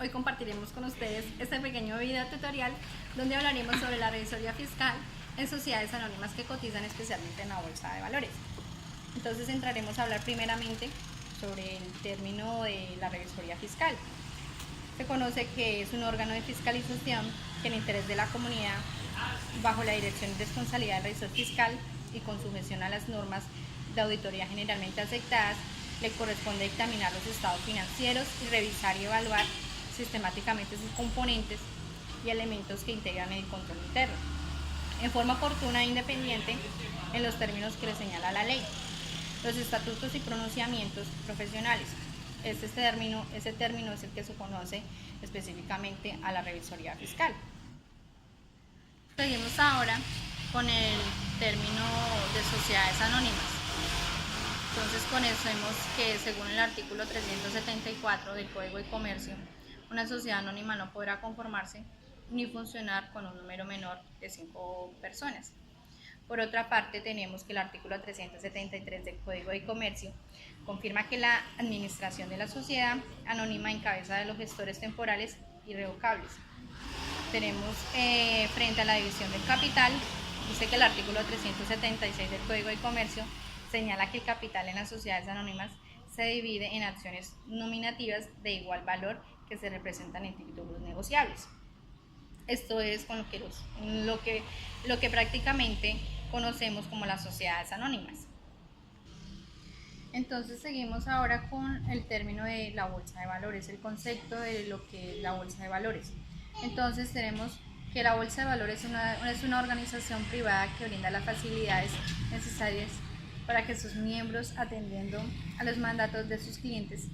Hoy compartiremos con ustedes este pequeño video tutorial donde hablaremos sobre la revisoría fiscal en sociedades anónimas que cotizan especialmente en la bolsa de valores. Entonces entraremos a hablar primeramente sobre el término de la revisoría fiscal. Se conoce que es un órgano de fiscalización que en interés de la comunidad, bajo la dirección y responsabilidad del revisor fiscal y con sujeción a las normas de auditoría generalmente aceptadas, le corresponde dictaminar los estados financieros y revisar y evaluar sistemáticamente sus componentes y elementos que integran el control interno, en forma oportuna e independiente en los términos que le señala la ley, los estatutos y pronunciamientos profesionales. Ese término es el que se conoce específicamente a la revisoría fiscal. Seguimos ahora con el término de sociedades anónimas. Entonces conocemos que según el artículo 374 del Código de Comercio, una sociedad anónima no podrá conformarse ni funcionar con un número menor de 5 personas. Por otra parte, tenemos que el artículo 373 del Código de Comercio confirma que la administración de la sociedad anónima en cabeza de los gestores temporales irrevocables. Tenemos frente a la división del capital, dice que el artículo 376 del Código de Comercio señala que el capital en las sociedades anónimas se divide en acciones nominativas de igual valor que se representan en títulos negociables. Esto es con lo que prácticamente conocemos como las sociedades anónimas. Entonces seguimos ahora con el término de la bolsa de valores, el concepto de lo que es la bolsa de valores. Entonces tenemos que la bolsa de valores es una organización privada que brinda las facilidades necesarias para que sus miembros, atendiendo a los mandatos de sus clientes,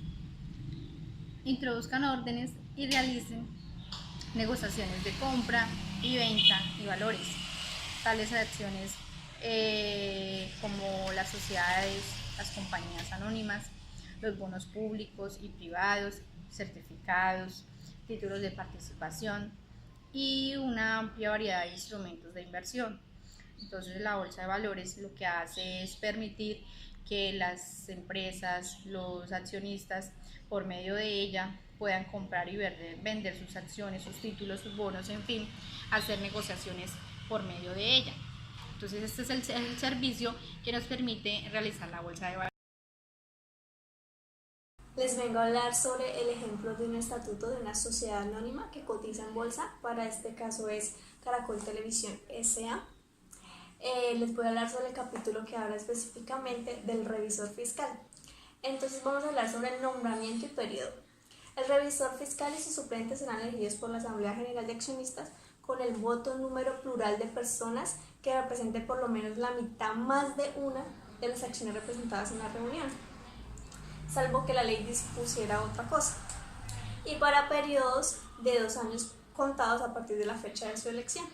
introduzcan órdenes y realicen negociaciones de compra y venta y valores. Tales acciones como las sociedades, las compañías anónimas, los bonos públicos y privados, certificados, títulos de participación y una amplia variedad de instrumentos de inversión. Entonces la bolsa de valores lo que hace es permitir que las empresas, los accionistas, por medio de ella puedan comprar y vender sus acciones, sus títulos, sus bonos, en fin, hacer negociaciones por medio de ella. Entonces este es el servicio que nos permite realizar la bolsa de valores. Les vengo a hablar sobre el ejemplo de un estatuto de una sociedad anónima que cotiza en bolsa. Para este caso es Caracol Televisión S.A. Les voy a hablar sobre el capítulo que habla específicamente del revisor fiscal. Entonces vamos a hablar sobre el nombramiento y periodo. El revisor fiscal y sus suplentes serán elegidos por la Asamblea General de Accionistas con el voto número plural de personas que represente por lo menos la mitad más de una de las acciones representadas en la reunión, salvo que la ley dispusiera otra cosa, y para periodos de 2 años contados a partir de la fecha de su elección.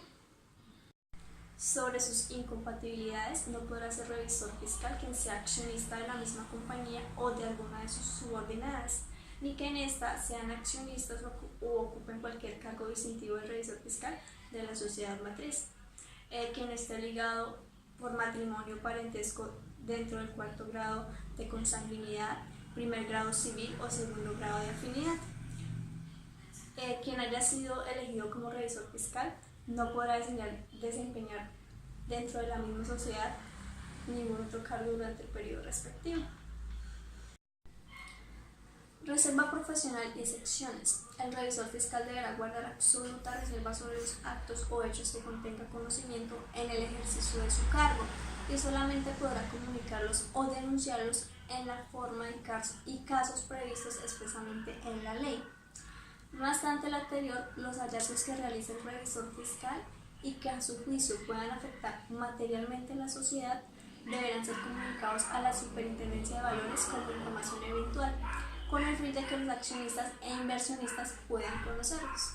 Sobre sus incompatibilidades, no podrá ser revisor fiscal quien sea accionista de la misma compañía o de alguna de sus subordinadas, ni que en esta sean accionistas u ocupen cualquier cargo distintivo del revisor fiscal de la sociedad matriz, quien esté ligado por matrimonio o parentesco dentro del 4º grado de consanguinidad, 1er grado civil o 2º grado de afinidad. Quien haya sido elegido como revisor fiscal no podrá desempeñar dentro de la misma sociedad ningún otro cargo durante el periodo respectivo. Reserva profesional y excepciones. El revisor fiscal deberá guardar absoluta reserva sobre los actos o hechos que contenga conocimiento en el ejercicio de su cargo y solamente podrá comunicarlos o denunciarlos en la forma y casos previstos expresamente en la ley. No obstante lo anterior, los hallazgos que realice el revisor fiscal y que a su juicio puedan afectar materialmente a la sociedad deberán ser comunicados a la Superintendencia de Valores como información eventual, con el fin de que los accionistas e inversionistas puedan conocerlos.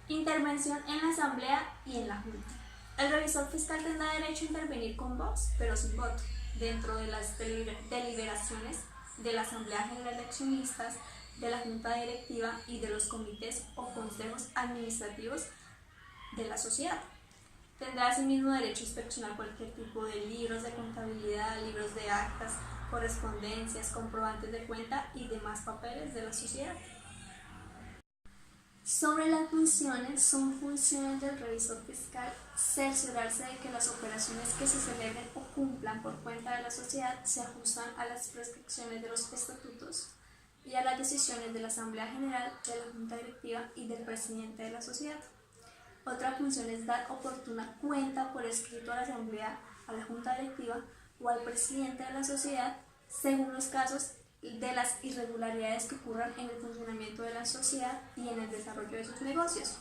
Intervención en la Asamblea y en la Junta. El revisor fiscal tendrá derecho a intervenir con voz, pero sin voto, dentro de las deliberaciones de la Asamblea General de Accionistas, de la Junta Directiva y de los comités o consejos administrativos de la sociedad. Tendrá asimismo derecho a inspeccionar cualquier tipo de libros de contabilidad, libros de actas, correspondencias, comprobantes de cuenta y demás papeles de la sociedad. Sobre las funciones, son funciones del revisor fiscal cerciorarse de que las operaciones que se celebren o cumplan por cuenta de la sociedad se ajustan a las prescripciones de los estatutos y a las decisiones de la Asamblea General, de la Junta Directiva y del presidente de la sociedad. Otra función es dar oportuna cuenta por escrito a la Asamblea, a la Junta Directiva o al presidente de la sociedad según los casos de las irregularidades que ocurran en el funcionamiento de la sociedad y en el desarrollo de sus negocios.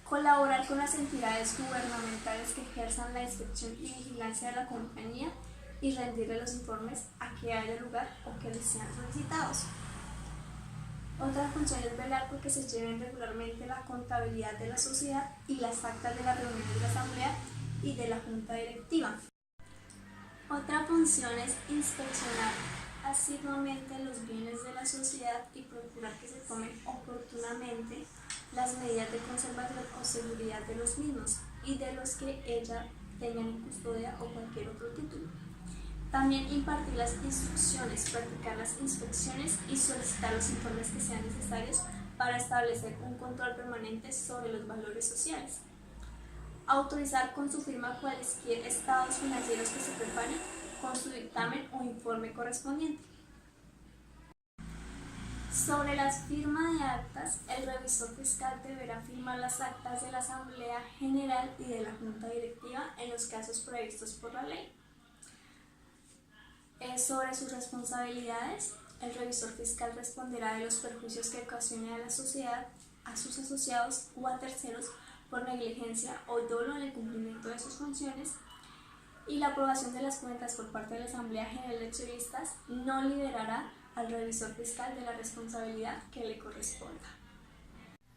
Colaborar con las entidades gubernamentales que ejerzan la inspección y vigilancia de la compañía y rendirle los informes a que haya lugar o que les sean solicitados. Otra función es velar porque se lleven regularmente la contabilidad de la sociedad y las actas de las reuniones de la Asamblea y de la Junta Directiva. Otra función es inspeccionar asiduamente los bienes de la sociedad y procurar que se tomen oportunamente las medidas de conservación o seguridad de los mismos y de los que ella tengan en custodia o cualquier otro título. También impartir las instrucciones, practicar las inspecciones y solicitar los informes que sean necesarios para establecer un control permanente sobre los valores sociales. Autorizar con su firma cualesquier estados financieros que se preparen con su dictamen o informe correspondiente. Sobre la firma de actas, el revisor fiscal deberá firmar las actas de la Asamblea General y de la Junta Directiva en los casos previstos por la ley. Sobre sus responsabilidades, el revisor fiscal responderá de los perjuicios que ocasione a la sociedad, a sus asociados o a terceros por negligencia o dolo en el cumplimiento de sus funciones, y la aprobación de las cuentas por parte de la Asamblea General de Accionistas no liberará al revisor fiscal de la responsabilidad que le corresponda.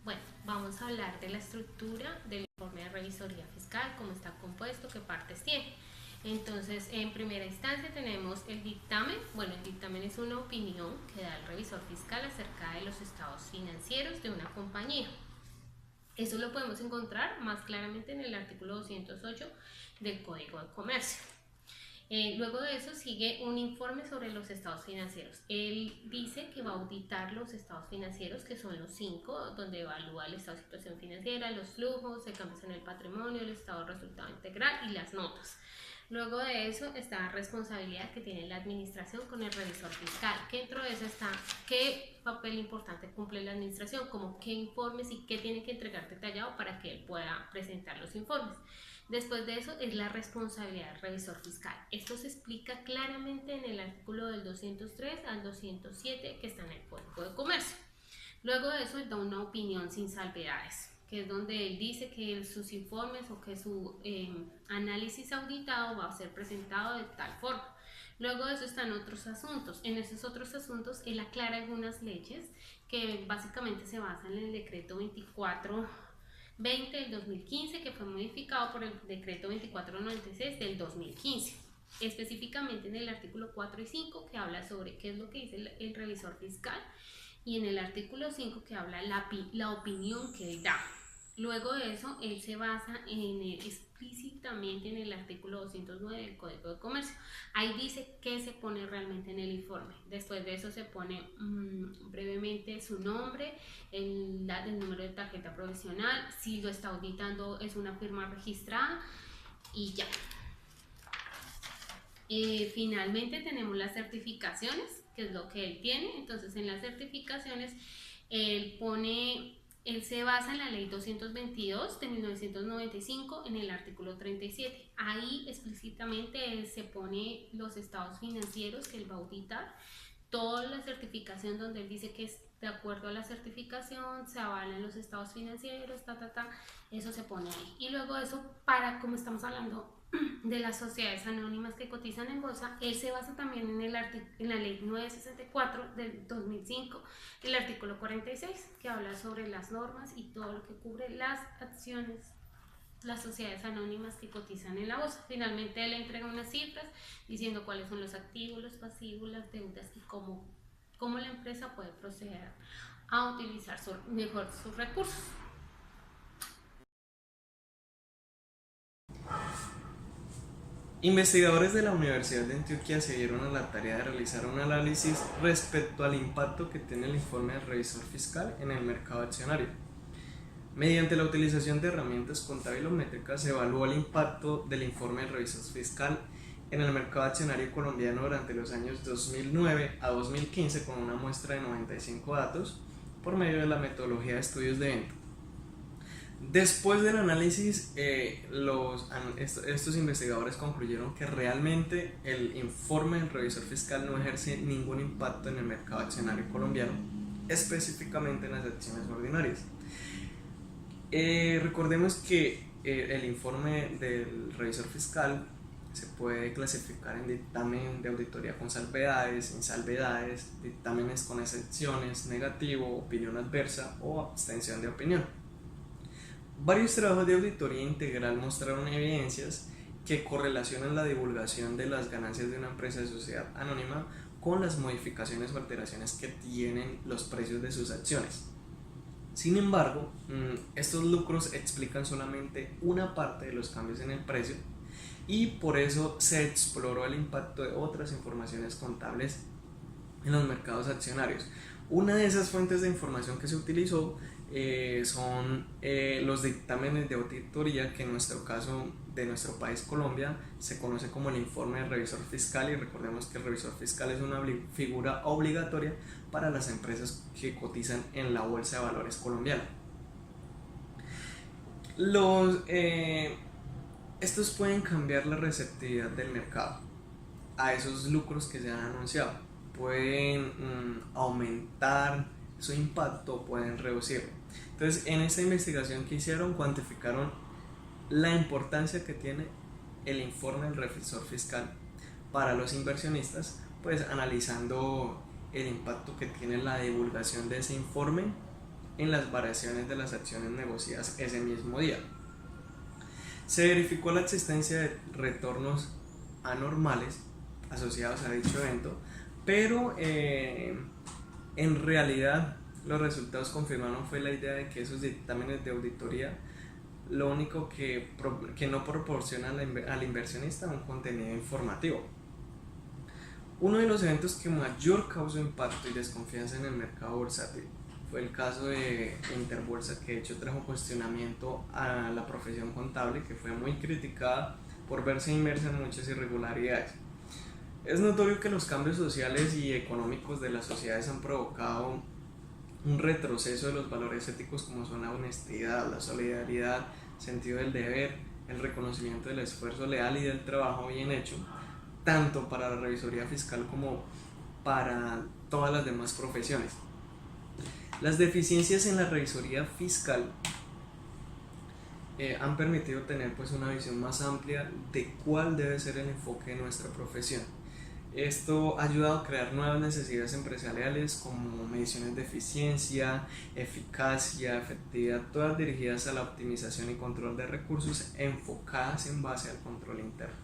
Bueno, vamos a hablar de la estructura del informe de revisoría fiscal, cómo está compuesto, qué partes tiene. Entonces, en primera instancia tenemos el dictamen. Bueno, el dictamen es una opinión que da el revisor fiscal acerca de los estados financieros de una compañía. Eso lo podemos encontrar más claramente en el artículo 208 del Código de Comercio. Luego de eso sigue un informe sobre los estados financieros. Él dice que va a auditar los estados financieros, que son los 5, donde evalúa el estado de situación financiera, los flujos, el cambios en el patrimonio, el estado de resultado integral y las notas. Luego de eso está la responsabilidad que tiene la administración con el revisor fiscal, que dentro de eso está qué papel importante cumple la administración, como qué informes y qué tiene que entregar detallado para que él pueda presentar los informes. Después de eso es la responsabilidad del revisor fiscal. Esto se explica claramente en el artículo del 203 al 207 que está en el Código de Comercio. Luego de eso él da una opinión sin salvedades, que es donde él dice que sus informes o que su análisis auditado va a ser presentado de tal forma. Luego de eso están otros asuntos. En esos otros asuntos él aclara algunas leyes que básicamente se basan en el decreto 2420 del 2015, que fue modificado por el decreto 2496 del 2015. Específicamente en el artículo 4 y 5, que habla sobre qué es lo que dice el revisor fiscal, y en el artículo 5 que habla la opinión que él da. Luego de eso, él se basa explícitamente en el artículo 209 del Código de Comercio. Ahí dice qué se pone realmente en el informe. Después de eso se pone brevemente su nombre, el número de tarjeta provisional, si lo está auditando es una firma registrada y ya. Finalmente tenemos las certificaciones, que es lo que él tiene. Entonces en las certificaciones él se basa en la ley 222 de 1995 en el artículo 37. Ahí explícitamente él se pone los estados financieros que él va a auditar, toda la certificación donde él dice que es de acuerdo a la certificación, se avalan los estados financieros, eso se pone ahí. Y luego eso, como estamos hablando de las sociedades anónimas que cotizan en bolsa, él se basa también en la ley 964 del 2005, el artículo 46, que habla sobre las normas y todo lo que cubre las acciones, las sociedades anónimas que cotizan en la bolsa. Finalmente él entrega unas cifras diciendo cuáles son los activos, los pasivos, las deudas y cómo la empresa puede proceder a utilizar mejor sus recursos. Investigadores de la Universidad de Antioquia se dieron a la tarea de realizar un análisis respecto al impacto que tiene el informe del revisor fiscal en el mercado accionario. Mediante la utilización de herramientas contabilométricas se evaluó el impacto del informe del revisor fiscal en el mercado accionario colombiano durante los años 2009 a 2015 con una muestra de 95 datos por medio de la metodología de estudios de evento. Después del análisis, estos investigadores concluyeron que realmente el informe del revisor fiscal no ejerce ningún impacto en el mercado accionario colombiano, específicamente en las acciones ordinarias. Recordemos que el informe del revisor fiscal se puede clasificar en dictamen de auditoría con salvedades, insalvedades, dictámenes con excepciones, negativo, opinión adversa o abstención de opinión. Varios trabajos de auditoría integral mostraron evidencias que correlacionan la divulgación de las ganancias de una empresa de sociedad anónima con las modificaciones o alteraciones que tienen los precios de sus acciones. Sin embargo, estos lucros explican solamente una parte de los cambios en el precio y por eso se exploró el impacto de otras informaciones contables en los mercados accionarios. Una de esas fuentes de información que se utilizó son los dictámenes de auditoría, que en nuestro caso de nuestro país Colombia se conoce como el informe del revisor fiscal, y recordemos que el revisor fiscal es una figura obligatoria para las empresas que cotizan en la Bolsa de Valores colombiana. Estos pueden cambiar la receptividad del mercado a esos lucros que se han anunciado, pueden aumentar su impacto, pueden reducirlo. Entonces, en esta investigación que hicieron, cuantificaron la importancia que tiene el informe del revisor fiscal para los inversionistas, pues analizando el impacto que tiene la divulgación de ese informe en las variaciones de las acciones negociadas ese mismo día. Se verificó la existencia de retornos anormales asociados a dicho evento, pero en realidad los resultados confirmaron fue la idea de que esos dictámenes de auditoría lo único que no proporcionan al inversionista un contenido informativo. Uno de los eventos que mayor causó impacto y desconfianza en el mercado bursátil fue el caso de Interbolsa, que de hecho trajo cuestionamiento a la profesión contable, que fue muy criticada por verse inmersa en muchas irregularidades. Es notorio que los cambios sociales y económicos de las sociedades han provocado un retroceso de los valores éticos como son la honestidad, la solidaridad, sentido del deber, el reconocimiento del esfuerzo leal y del trabajo bien hecho, tanto para la revisoría fiscal como para todas las demás profesiones. Las deficiencias en la revisoría fiscal han permitido tener pues una visión más amplia de cuál debe ser el enfoque de nuestra profesión. Esto ha ayudado a crear nuevas necesidades empresariales como mediciones de eficiencia, eficacia, efectividad, todas dirigidas a la optimización y control de recursos enfocadas en base al control interno.